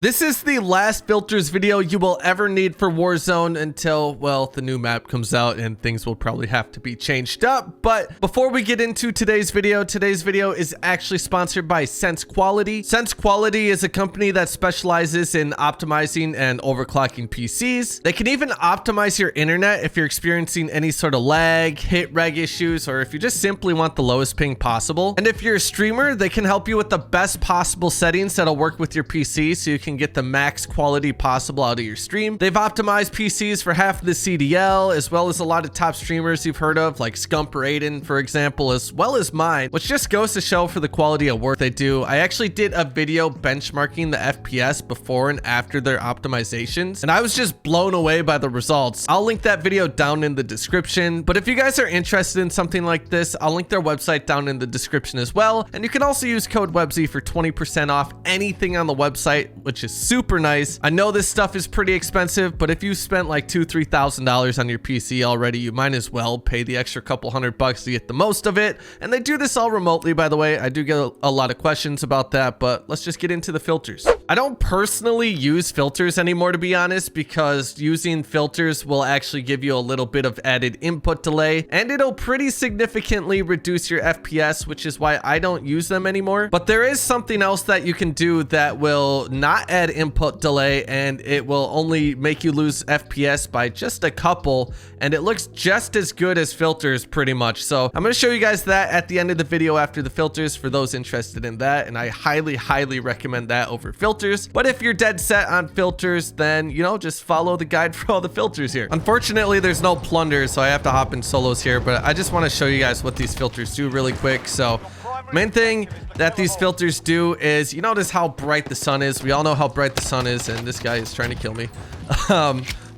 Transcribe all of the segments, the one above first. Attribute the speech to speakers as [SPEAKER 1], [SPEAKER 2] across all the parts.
[SPEAKER 1] This is the last filters video you will ever need for Warzone until, well, the new map comes out and things will probably have to be changed up. But before we get into today's video is actually sponsored by Sense Quality. Sense Quality is a company that specializes in optimizing and overclocking PCs. They can even optimize your internet if you're experiencing any sort of lag, hit reg issues, or if you just simply want the lowest ping possible. And if you're a streamer, they can help you with the best possible settings that'll work with your PC so you can get the max quality possible out of your stream. They've optimized PCs for half of the CDL, as well as a lot of top streamers you've heard of, like Scump or Aiden, for example, as well as mine, which just goes to show for the quality of work they do. I actually did a video benchmarking the FPS before and after their optimizations, and I was just blown away by the results. I'll link that video down in the description, but if you guys are interested in something like this, I'll link their website down in the description as well, and you can also use code Webzy for 20% off anything on the website, which is super nice. I know this stuff is pretty expensive, but if you spent like $2,000-$3,000 on your PC already, you might as well pay the extra couple $100 to get the most of it. And they do this all remotely, by the way. I do get a lot of questions about that, but let's just get into the filters. I don't personally use filters anymore, to be honest, because using filters will actually give you a little bit of added input delay, and it'll pretty significantly reduce your FPS, which is why I don't use them anymore. But there is something else that you can do that will not add input delay, and it will only make you lose FPS by just a couple, and it looks just as good as filters pretty much. So I'm going to show you guys that at the end of the video after the filters for those interested in that, and I highly recommend that over filters. But if you're dead set on filters, then you know, just follow the guide for all the filters here. Unfortunately, there's no plunder, so I have to hop in solos here, but I just want to show you guys what these filters do really quick. So main thing that these filters do is, you notice how bright the sun is. We all know how bright the sun is, and this guy is trying to kill me.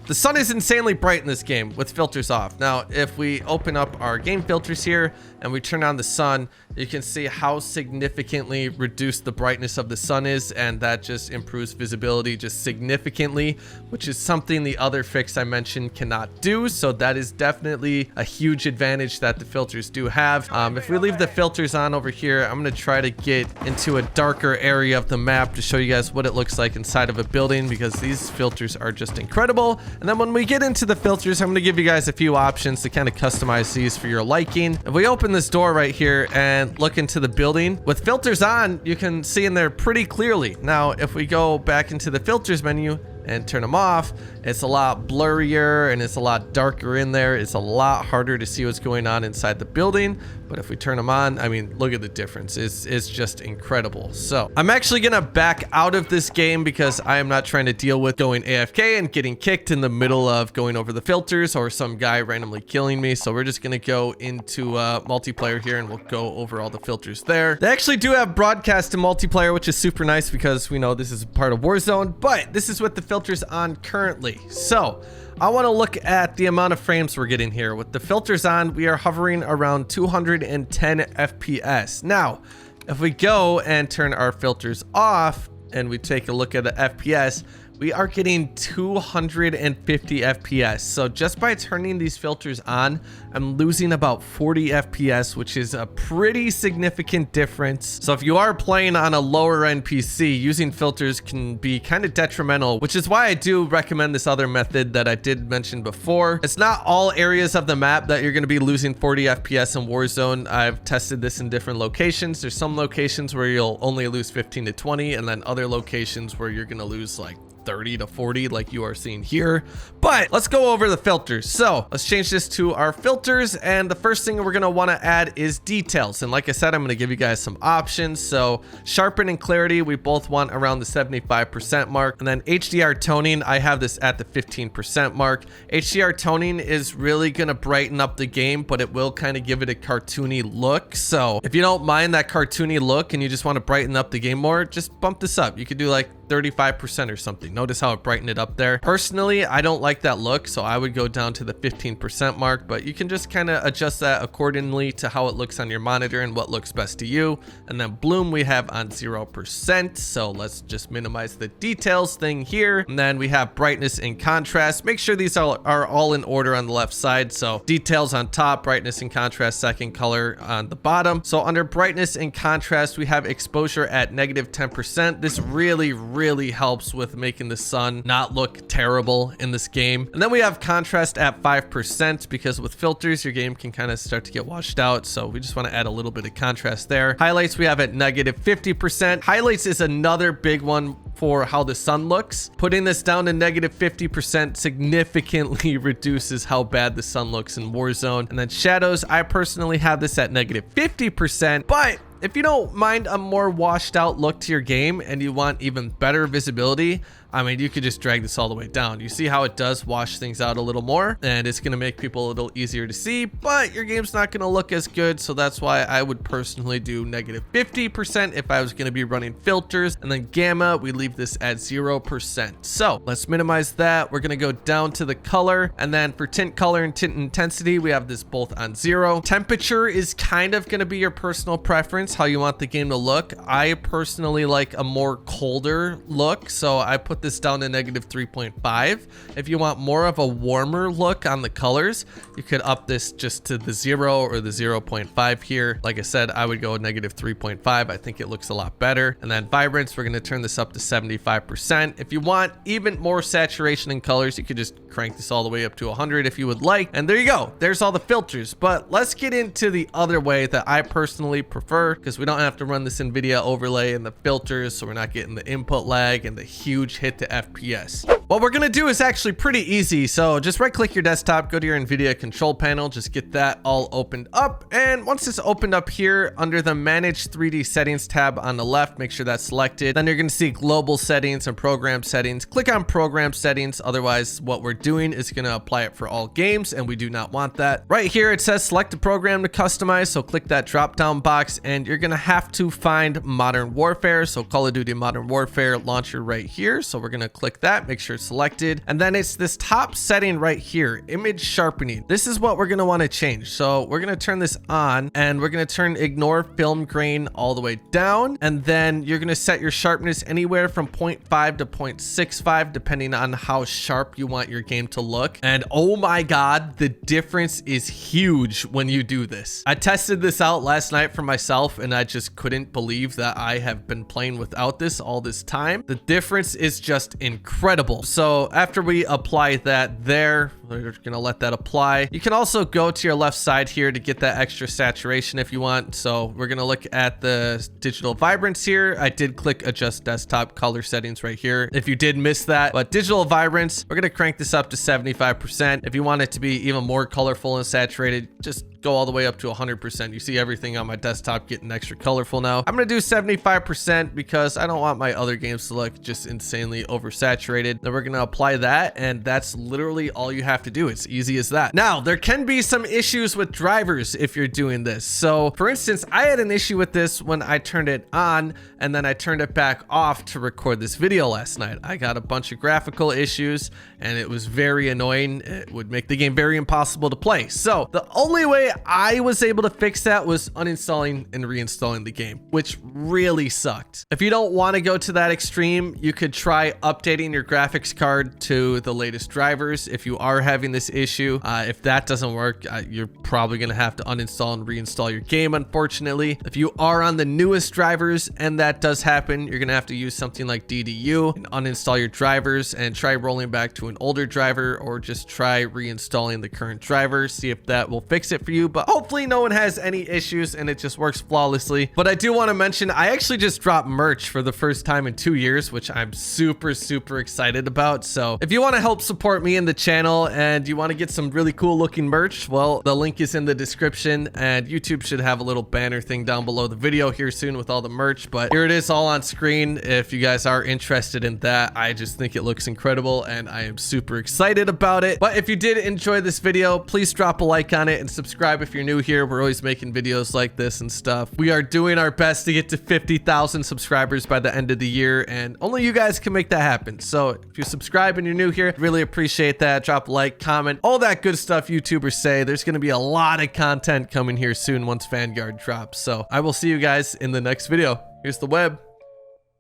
[SPEAKER 1] The sun is insanely bright in this game with filters off. Now, if we open up our game filters here and we turn on the sun, you can see how significantly reduced the brightness of the sun is, and that just improves visibility just significantly, which is something the other fix I mentioned cannot do. So that is definitely a huge advantage that the filters do have. If we leave the filters on over here, I'm going to try to get into a darker area of the map to show you guys what it looks like inside of a building, because these filters are just incredible. And then when we get into the filters, I'm going to give you guys a few options to kind of customize these for your liking. If we open this door right here and look into the building with filters on, you can see in there pretty clearly. Now, if we go back into the filters menu and turn them off, it's a lot blurrier and it's a lot darker in there. It's a lot harder to see what's going on inside the building. But if we turn them on, I mean, look at the difference. It's just incredible. So I'm actually gonna back out of this game because I am not trying to deal with going AFK and getting kicked in the middle of going over the filters or some guy randomly killing me. So we're just gonna go into multiplayer here and we'll go over all the filters there. They actually do have broadcast in multiplayer, which is super nice because we know this is part of Warzone, but this is what the filters on currently. So I want to look at the amount of frames we're getting here. With the filters on, we are hovering around 210 FPS. Now, if we go and turn our filters off and we take a look at the FPS, we are getting 250 FPS. So just by turning these filters on, I'm losing about 40 FPS, which is a pretty significant difference. So if you are playing on a lower end PC, using filters can be kind of detrimental, which is why I do recommend this other method that I did mention before. It's not all areas of the map that you're going to be losing 40 FPS in Warzone. I've tested this in different locations. There's some locations where you'll only lose 15 to 20, and then other locations where you're going to lose like 30 to 40 like you are seeing here. But let's go over the filters. So let's change this to our filters, and the first thing we're going to want to add is details. And like I said, I'm going to give you guys some options. So sharpen and clarity, we both want around the 75% mark, and then HDR toning, I have this at the 15% mark. HDR toning is really going to brighten up the game, but it will kind of give it a cartoony look. So if you don't mind that cartoony look and you just want to brighten up the game more, just bump this up. You could do like 35% or something. Notice how it brightened it up there. Personally, I don't like that look, so I would go down to the 15% mark, but you can just kind of adjust that accordingly to how it looks on your monitor and what looks best to you. And then bloom we have on 0%, so let's just minimize the details thing here. And then we have brightness and contrast. Make sure these are all in order on the left side. So details on top, brightness and contrast second, color on the bottom. So under brightness and contrast, we have exposure at -10%. This really really helps with making the sun not look terrible in this game. And then we have contrast at 5% because with filters, your game can kind of start to get washed out. So we just want to add a little bit of contrast there. Highlights we have at negative 50%. Highlights is another big one for how the sun looks. Putting this down to negative 50% significantly reduces how bad the sun looks in Warzone. And then shadows, I personally have this at negative 50%, but if you don't mind a more washed out look to your game and you want even better visibility, I mean, you could just drag this all the way down. You see how it does wash things out a little more, and it's going to make people a little easier to see, but your game's not going to look as good. So that's why I would personally do negative 50% if I was going to be running filters. And then gamma, we leave this at 0%. So let's minimize that. We're going to go down to the color, and then for tint color and tint intensity, we have this both on 0. Temperature is kind of going to be your personal preference, how you want the game to look. I personally like a more colder look, so I put this down to negative 3.5. If you want more of a warmer look on the colors, you could up this just to the 0 or the 0.5 here. Like I said, I would go negative 3.5. I think it looks a lot better. And then vibrance, we're going to turn this up to 75%. If you want even more saturation in colors, you could just crank this all the way up to 100 if you would like. And there you go. There's all the filters. But let's get into the other way that I personally prefer, because we don't have to run this NVIDIA overlay and the filters, so we're not getting the input lag and the huge hit to FPS. What we're gonna do is actually pretty easy. So just right click your desktop, go to your NVIDIA control panel, just get that all opened up. And once it's opened up here under the manage 3D settings tab on the left, make sure that's selected. Then you're gonna see global settings and program settings. Click on program settings. Otherwise, what we're doing is gonna apply it for all games, and we do not want that. Right here, it says select a program to customize. So click that drop down box, and you're gonna have to find Modern Warfare. So Call of Duty Modern Warfare launcher right here. So we're gonna click that, make sure it's selected, and then it's this top setting right here, image sharpening. This is what we're gonna want to change. So we're gonna turn this on, and we're gonna turn ignore film grain all the way down, and then you're gonna set your sharpness anywhere from 0.5 to 0.65 depending on how sharp you want your game to look. And oh my god, the difference is huge when you do this. I tested this out last night for myself, and I just couldn't believe that I have been playing without this all this time. The difference is just incredible. So after we apply that there, we're gonna let that apply. You can also go to your left side here to get that extra saturation if you want. So we're gonna look at the digital vibrance here. I did click adjust desktop color settings right here if you did miss that. But digital vibrance, we're gonna crank this up to 75%. If you want it to be even more colorful and saturated, just go all the way up to 100%. You see everything on my desktop getting extra colorful now. I'm gonna do 75% because I don't want my other games to look just insanely oversaturated. Then we're gonna apply that, and that's literally all you have to do. It's easy as that. Now, there can be some issues with drivers if you're doing this. So for instance, I had an issue with this when I turned it on and then I turned it back off to record this video last night. I got a bunch of graphical issues, and it was very annoying. It would make the game very impossible to play. So the only way I was able to fix that was uninstalling and reinstalling the game, which really sucked. If you don't want to go to that extreme, you could try updating your graphics card to the latest drivers if you are having this issue. If that doesn't work, you're probably going to have to uninstall and reinstall your game, unfortunately. If you are on the newest drivers and that does happen, you're going to have to use something like DDU and uninstall your drivers and try rolling back to an older driver, or just try reinstalling the current driver, see if that will fix it for you. But hopefully no one has any issues and it just works flawlessly. But I do want to mention, I actually just dropped merch for the first time in 2 years, which I'm super excited about. So if you want to help support me in the channel and you want to get some really cool looking merch, well, the link is in the description, and YouTube should have a little banner thing down below the video here soon with all the merch. But here it is all on screen if you guys are interested in that. I just think it looks incredible and I am super excited about it. But if you did enjoy this video, please drop a like on it and subscribe if you're new here. We're always making videos like this and stuff. We are doing our best to get to 50,000 subscribers by the end of the year, and only you guys can make that happen. So if you subscribe and you're new here, really appreciate that. Drop a like, comment, all that good stuff YouTubers say. There's going to be a lot of content coming here soon once Vanguard drops. So I will see you guys in the next video. Here's the web.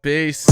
[SPEAKER 1] Peace.